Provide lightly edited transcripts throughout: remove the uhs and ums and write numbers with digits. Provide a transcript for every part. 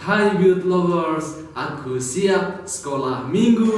Hai Beauty Lovers, aku siap sekolah minggu.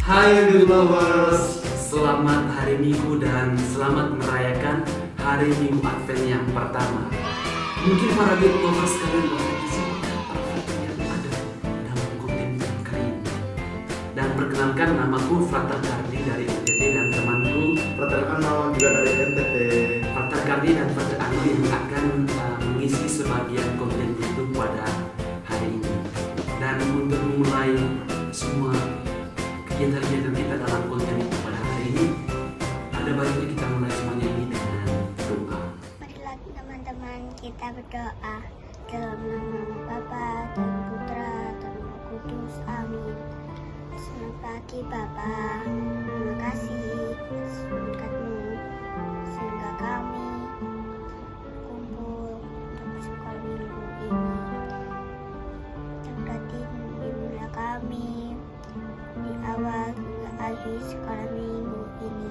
Hai Beauty Lovers, selamat hari Minggu dan selamat merayakan hari Minggu Advent yang pertama. Mungkin para Beauty Lovers kalian bertanya siapa yang ada dalam konten kali ini. Dan perkenalkan, namaku Frater Kardi dari NTT dan temanku Frater Ano juga dari NTT. Frater Kardi dan Frater Ano yang akan mengisi sebagian konten YouTube pada hari ini. Dan untuk memulai semua kegiatan-kegiatan kita dalam konten itu pada hari ini, ada baiknya kita mulai semuanya ini dengan doa. Marilah teman-teman kita berdoa dalam nama Bapa dan Putra dan Roh Kudus. Amin. Selamat pagi Bapa, terima kasih atas berkat-Mu sehingga kami kumpul untuk sekolah minggu ini. Berkati bimbinglah kami di awal hingga akhir sekolah minggu ini.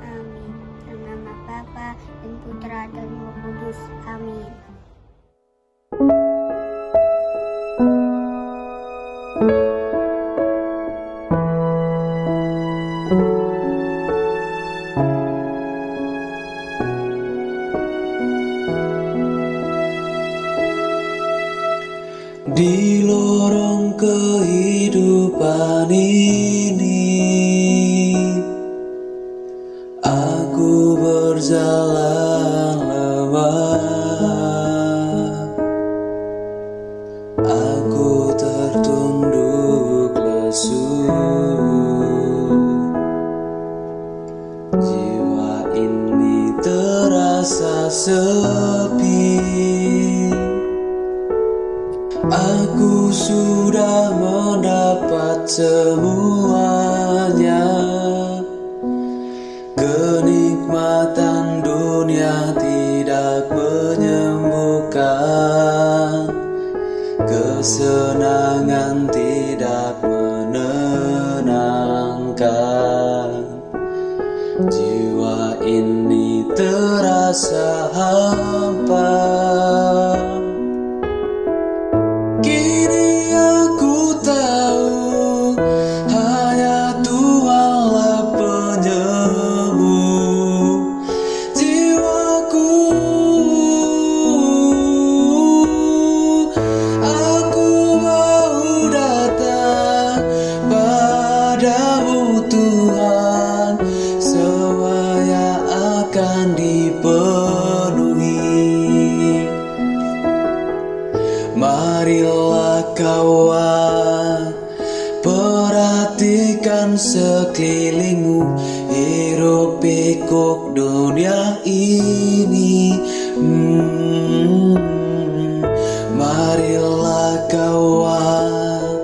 Amin. Dalam nama Bapa dan Putra dan Roh Kudus. Amin. Di lorong kehidupan ini, aku berjalan lemah. Aku tertunduk lesu. Jiwa ini terasa sepi. Aku sudah mendapat semuanya. Kenikmatan dunia tidak menyembuhkan. Kesenangan tidak menenangkan. Jiwa ini terasa hampa. Kini aku tahu hanya Tuhanlah penyembuh jiwaku. Aku mau datang padamu Tuhan, semuanya akan dipenuhi. Marilah kawan, perhatikan sekelilingmu, hiruk pikuk dunia ini. Marilah kawan,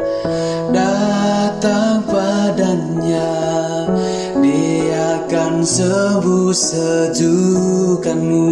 datang padanya, dia akan sembuh sejukanmu.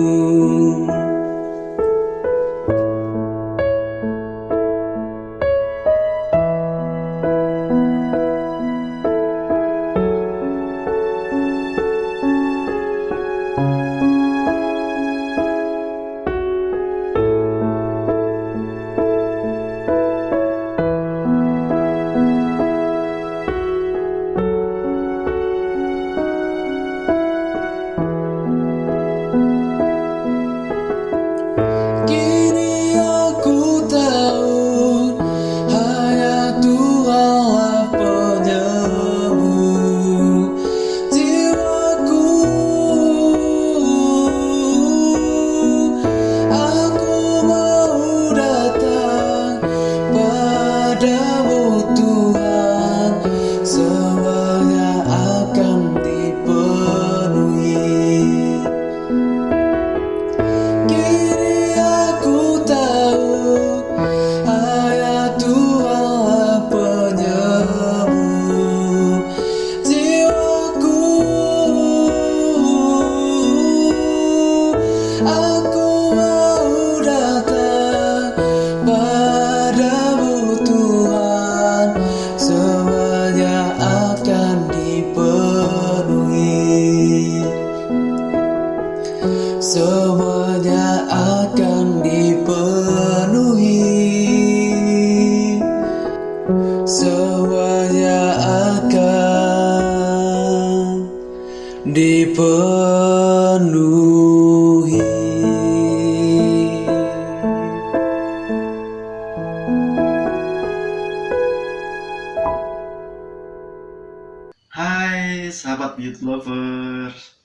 Rabbit Lovers,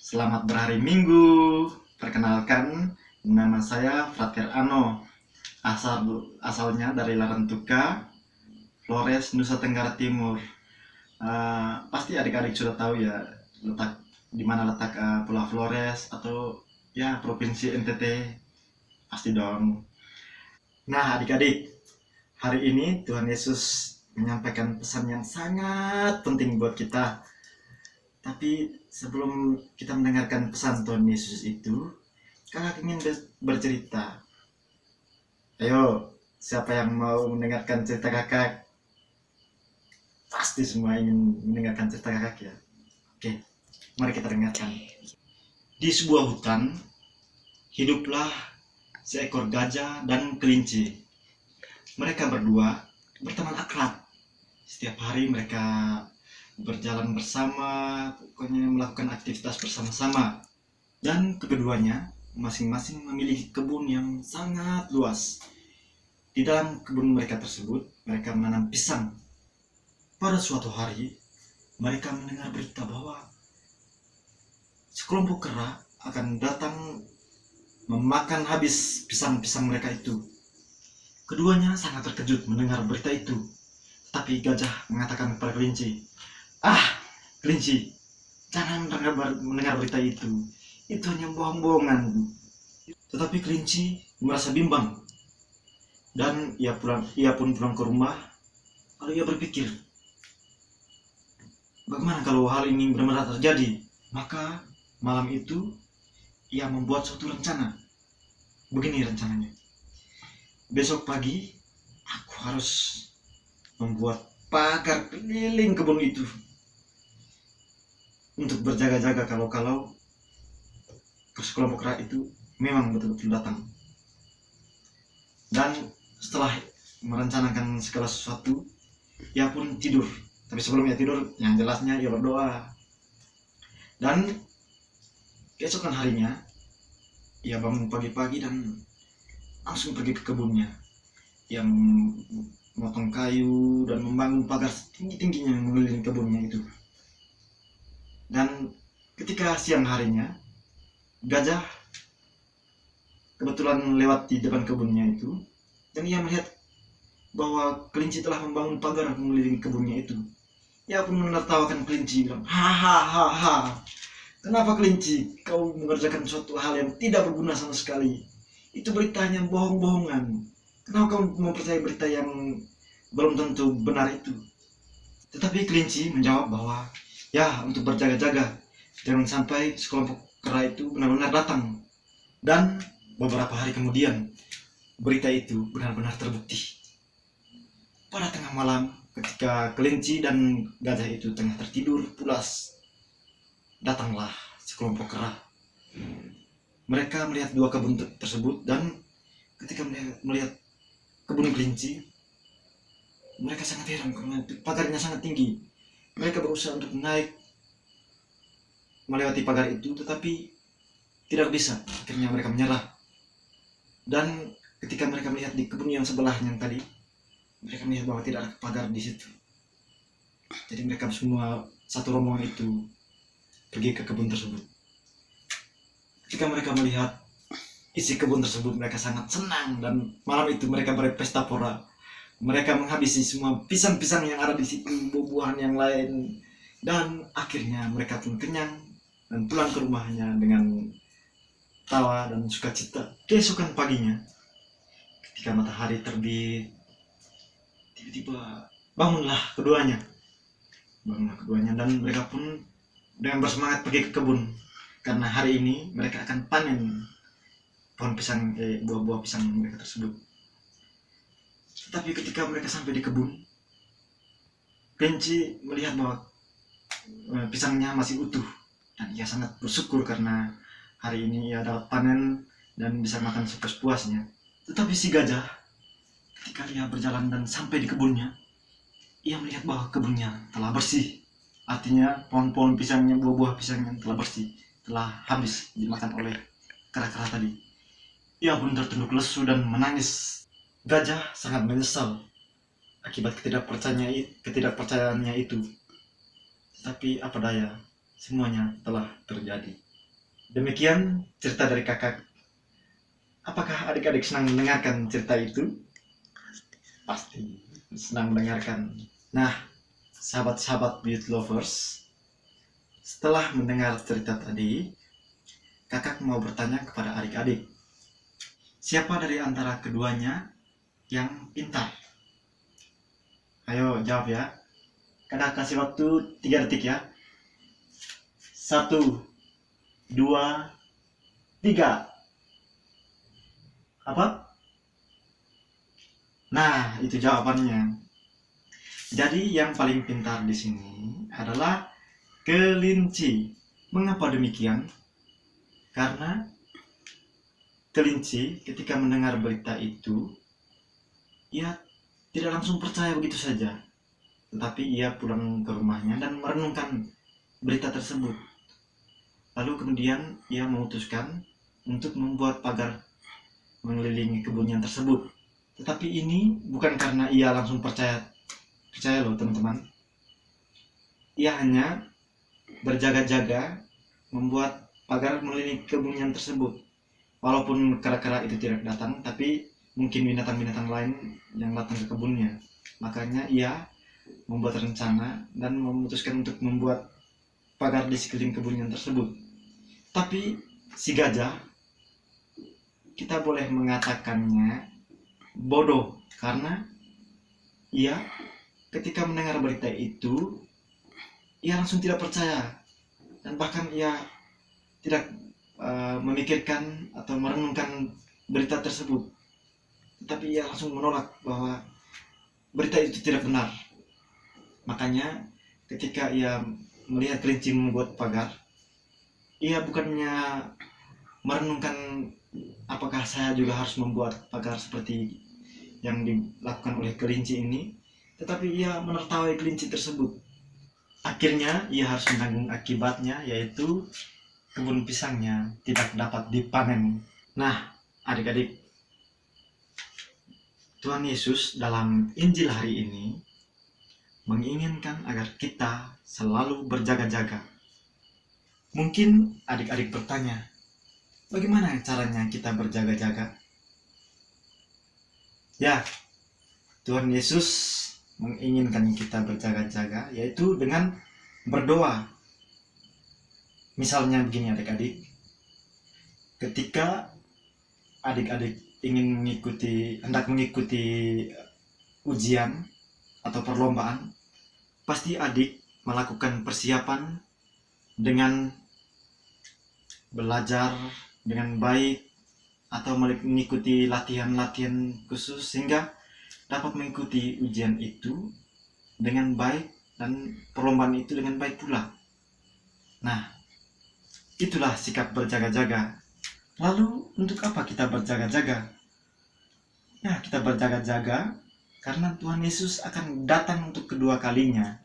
selamat berhari Minggu. Perkenalkan, nama saya Frater Ano. Asalnya dari Larantuka, Flores, Nusa Tenggara Timur. Pasti adik-adik sudah tahu ya di mana letak Pulau Flores atau ya Provinsi NTT. Pasti dong. Nah, adik-adik, hari ini Tuhan Yesus menyampaikan pesan yang sangat penting buat kita. Tapi sebelum kita mendengarkan pesan Tuhan Yesus itu, kakak ingin bercerita. Ayo, siapa yang mau mendengarkan cerita kakak? Pasti semua ingin mendengarkan cerita kakak ya. Oke, mari kita dengarkan. Di sebuah hutan, hiduplah seekor gajah dan kelinci. Mereka berdua berteman akrab. Setiap hari mereka berjalan bersama, pokoknya melakukan aktivitas bersama-sama. Dan keduanya masing-masing memiliki kebun yang sangat luas. Di dalam kebun mereka tersebut, mereka menanam pisang. Pada suatu hari, mereka mendengar berita bahwa sekelompok kera akan datang memakan habis pisang-pisang mereka itu. Keduanya sangat terkejut mendengar berita itu. Tapi gajah mengatakan kepada kelinci, kelinci, jangan mendengar berita itu. Itu hanya bohong-bohongan. Tetapi kelinci merasa bimbang. Dan ia pun pulang ke rumah. Lalu ia berpikir, bagaimana kalau hal ini benar-benar terjadi? Maka malam itu ia membuat suatu rencana. Begini rencananya. Besok pagi aku harus membuat pagar keliling kebun itu untuk berjaga-jaga kalau sekelompok kera itu memang betul-betul datang. Dan setelah merencanakan segala sesuatu, ia pun tidur. Tapi sebelum ia tidur, yang jelasnya ia berdoa. Dan keesokan harinya, ia bangun pagi-pagi dan langsung pergi ke kebunnya. Ia memotong kayu dan membangun pagar tinggi-tingginya yang mengelilingi kebunnya itu. Dan ketika siang harinya, gajah kebetulan lewat di depan kebunnya itu, dan ia melihat bahwa kelinci telah membangun pagar mengelilingi kebunnya itu. Ia pun menertawakan kelinci, bilang, hahaha, kenapa kelinci kau mengerjakan suatu hal yang tidak berguna sama sekali? Itu beritanya bohong-bohongan. Kenapa kau mempercayai berita yang belum tentu benar itu? Tetapi kelinci menjawab bahwa ya, untuk berjaga-jaga, jangan sampai sekelompok kera itu benar-benar datang. Dan beberapa hari kemudian, berita itu benar-benar terbukti. Pada tengah malam, ketika kelinci dan gajah itu tengah tertidur pulas, datanglah sekelompok kera. Mereka melihat dua kebun tersebut, dan ketika melihat kebun kelinci, mereka sangat heran karena pagarnya sangat tinggi. Mereka berusaha untuk naik melewati pagar itu, tetapi tidak bisa. Akhirnya mereka menyerah. Dan ketika mereka melihat di kebun yang sebelahnya tadi, mereka melihat bahwa tidak ada pagar di situ. Jadi mereka semua satu rombongan itu pergi ke kebun tersebut. Ketika mereka melihat isi kebun tersebut, mereka sangat senang, dan malam itu mereka berpesta pora. Mereka menghabisi semua pisang-pisang yang ada di situ, buah-buahan yang lain, dan akhirnya mereka pun kenyang dan pulang ke rumahnya dengan tawa dan sukacita. Keesokan paginya, ketika matahari terbit, tiba-tiba bangunlah keduanya, dan mereka pun dengan bersemangat pergi ke kebun. Karena hari ini mereka akan panen pohon pisang, buah-buah pisang mereka tersebut. Tetapi ketika mereka sampai di kebun, kelinci melihat bahwa pisangnya masih utuh, dan ia sangat bersyukur karena hari ini ia dapat panen dan bisa makan sepuas-puasnya. Tetapi si gajah, ketika ia berjalan dan sampai di kebunnya, ia melihat bahwa kebunnya telah bersih. Artinya pohon-pohon pisangnya, buah-buah pisangnya telah bersih, telah habis dimakan oleh kera-kera tadi. Ia pun tertunduk lesu dan menangis. Gajah sangat menyesal akibat ketidakpercayaannya itu. Tetapi apa daya, semuanya telah terjadi. Demikian cerita dari kakak. Apakah adik-adik senang mendengarkan cerita itu? Pasti senang mendengarkan. Nah, sahabat-sahabat Beauty Lovers, setelah mendengar cerita tadi, kakak mau bertanya kepada adik-adik, siapa dari antara keduanya yang pintar? Ayo jawab ya. Kakak kasih waktu 3 detik ya. 1, 2, 3. Apa? Nah, itu jawabannya. Jadi yang paling pintar di sini adalah kelinci. Mengapa demikian? Karena kelinci ketika mendengar berita itu, ia tidak langsung percaya begitu saja. Tetapi ia pulang ke rumahnya dan merenungkan berita tersebut. Lalu kemudian ia memutuskan untuk membuat pagar mengelilingi kebunnya tersebut. Tetapi ini bukan karena ia langsung percaya loh teman-teman. Ia hanya berjaga-jaga membuat pagar mengelilingi kebunnya tersebut. Walaupun kera-kera itu tidak datang, tapi mungkin binatang-binatang lain yang datang ke kebunnya. Makanya ia membuat rencana dan memutuskan untuk membuat pagar di sekeliling kebunnya tersebut. Tapi si gajah, kita boleh mengatakannya bodoh, karena ia ketika mendengar berita itu, ia langsung tidak percaya, dan bahkan ia tidak memikirkan atau merenungkan berita tersebut. Tetapi ia langsung menolak bahwa berita itu tidak benar. Makanya ketika ia melihat kelinci membuat pagar, ia bukannya merenungkan apakah saya juga harus membuat pagar seperti yang dilakukan oleh kelinci ini, tetapi ia menertawai kelinci tersebut. Akhirnya ia harus menanggung akibatnya, yaitu kebun pisangnya tidak dapat dipanen. Nah, adik-adik, Tuhan Yesus dalam Injil hari ini menginginkan agar kita selalu berjaga-jaga. Mungkin adik-adik bertanya, bagaimana caranya kita berjaga-jaga? Ya, Tuhan Yesus menginginkan kita berjaga-jaga, yaitu dengan berdoa. Misalnya begini adik-adik, ketika adik-adik hendak mengikuti ujian atau perlombaan, pasti adik melakukan persiapan dengan belajar dengan baik atau mengikuti latihan-latihan khusus sehingga dapat mengikuti ujian itu dengan baik dan perlombaan itu dengan baik pula. Nah, itulah sikap berjaga-jaga. Lalu untuk apa kita berjaga-jaga? Ya, kita berjaga-jaga karena Tuhan Yesus akan datang untuk kedua kalinya.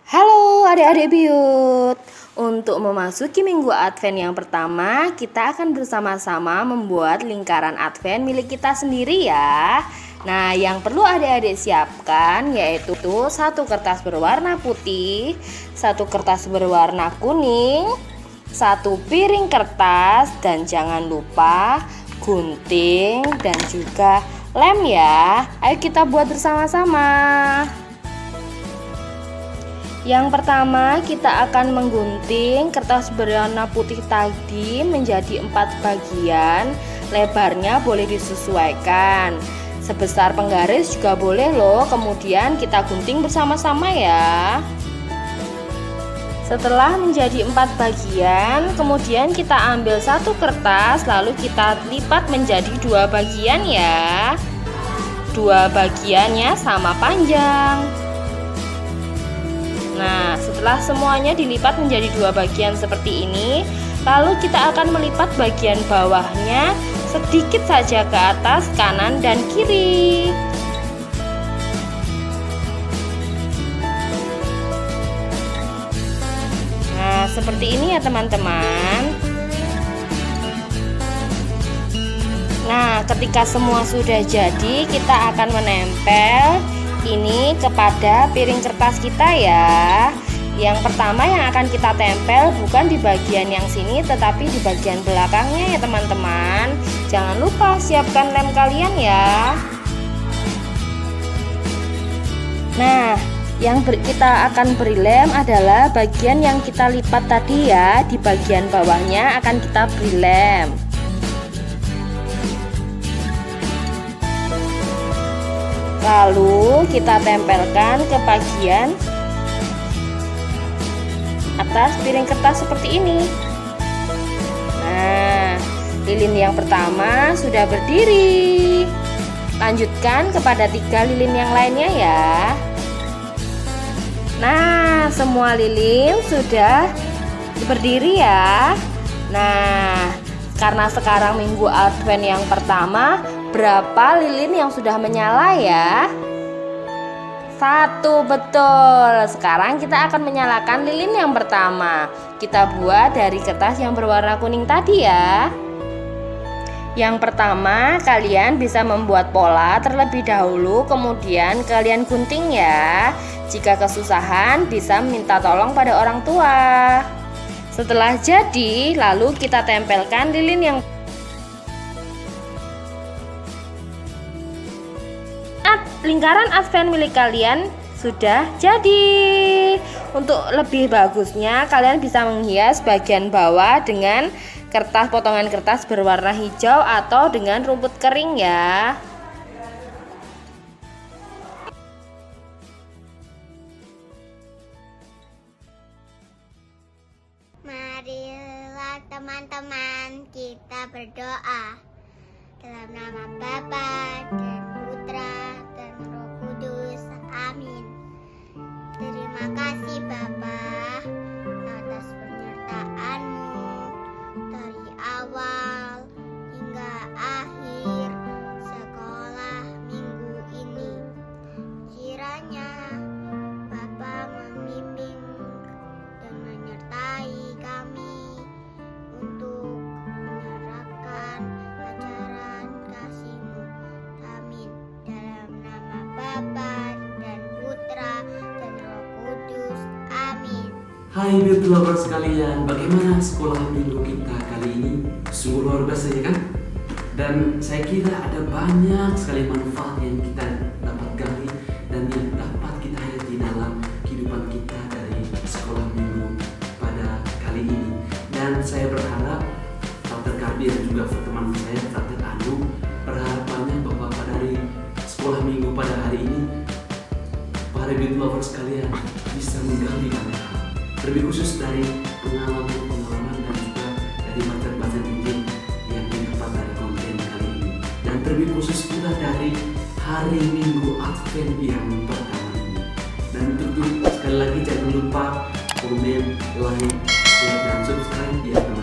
Halo adik-adik Biut. Untuk memasuki minggu Advent yang pertama, kita akan bersama-sama membuat lingkaran Advent milik kita sendiri ya. Nah, yang perlu adik-adik siapkan yaitu 1 kertas berwarna putih, 1 kertas berwarna kuning, 1 piring kertas, dan jangan lupa gunting dan juga lem ya. Ayo kita buat bersama-sama. Yang pertama, kita akan menggunting kertas berwarna putih tadi menjadi 4 bagian. Lebarnya boleh disesuaikan. Sebesar penggaris juga boleh loh. Kemudian kita gunting bersama-sama ya. Setelah menjadi 4 bagian, kemudian kita ambil 1 kertas, lalu kita lipat menjadi 2 bagian ya. 2 bagiannya sama panjang. Nah, setelah semuanya dilipat menjadi 2 bagian seperti ini, lalu kita akan melipat bagian bawahnya sedikit saja ke atas, kanan dan kiri. Nah, seperti ini ya teman-teman. Nah, ketika semua sudah jadi, kita akan menempel ini kepada piring kertas kita ya. Yang pertama yang akan kita tempel bukan di bagian yang sini, tetapi di bagian belakangnya ya teman-teman. Jangan lupa siapkan lem kalian ya. Nah, yang kita akan beri lem adalah bagian yang kita lipat tadi ya. Di bagian bawahnya akan kita beri lem. Lalu kita tempelkan ke bagian atas piring kertas seperti ini. Nah, lilin yang pertama sudah berdiri. Lanjutkan kepada 3 lilin yang lainnya ya. Nah, semua lilin sudah berdiri ya. Nah, karena sekarang minggu Advent yang pertama, berapa lilin yang sudah menyala ya? 1, betul. Sekarang kita akan menyalakan lilin yang pertama. Kita buat dari kertas yang berwarna kuning tadi ya. Yang pertama, kalian bisa membuat pola terlebih dahulu, kemudian kalian gunting ya. Jika kesusahan, bisa minta tolong pada orang tua. Setelah jadi, lalu kita tempelkan lilin yang lingkaran Advent milik kalian sudah jadi. Untuk lebih bagusnya, kalian bisa menghias bagian bawah dengan potongan kertas berwarna hijau atau dengan rumput kering ya. Marilah teman-teman kita berdoa. Dalam nama Bapa dan Putra dan Roh Kudus. Amin. Terima kasih Bapa atas penyertaan-Mu dari awal hingga akhir sekolah minggu ini. Kiranya Bapa membimbing dan menyertai kami untuk menerapkan ajaran kasih-Mu. Amin. Dalam nama Bapa dan Putra dan Roh Kudus. Amin. Hai Beauty Lovers sekalian, bagaimana sekolah minggu kita kali ini? Sungguh luar biasa ya kan? Dan saya kira ada banyak sekali manfaat yang kita dapat gali dan yang dapat kita hayati dalam kehidupan kita dari sekolah minggu pada kali ini. Dan saya berharap Frater Kardi dan juga teman saya Frater Anu berharapannya bahwa dari sekolah minggu pada hari ini para Beauty Lovers sekalian bisa menggali banyak hal, lebih khusus dari pengalaman dan juga dari bacaan Injil yang didapat dari konten kali ini, dan terlebih khusus pula dari hari Minggu Advent yang pertama ini. Dan untuk itu sekali lagi jangan lupa komen, like, share, dan subscribe ya teman-teman.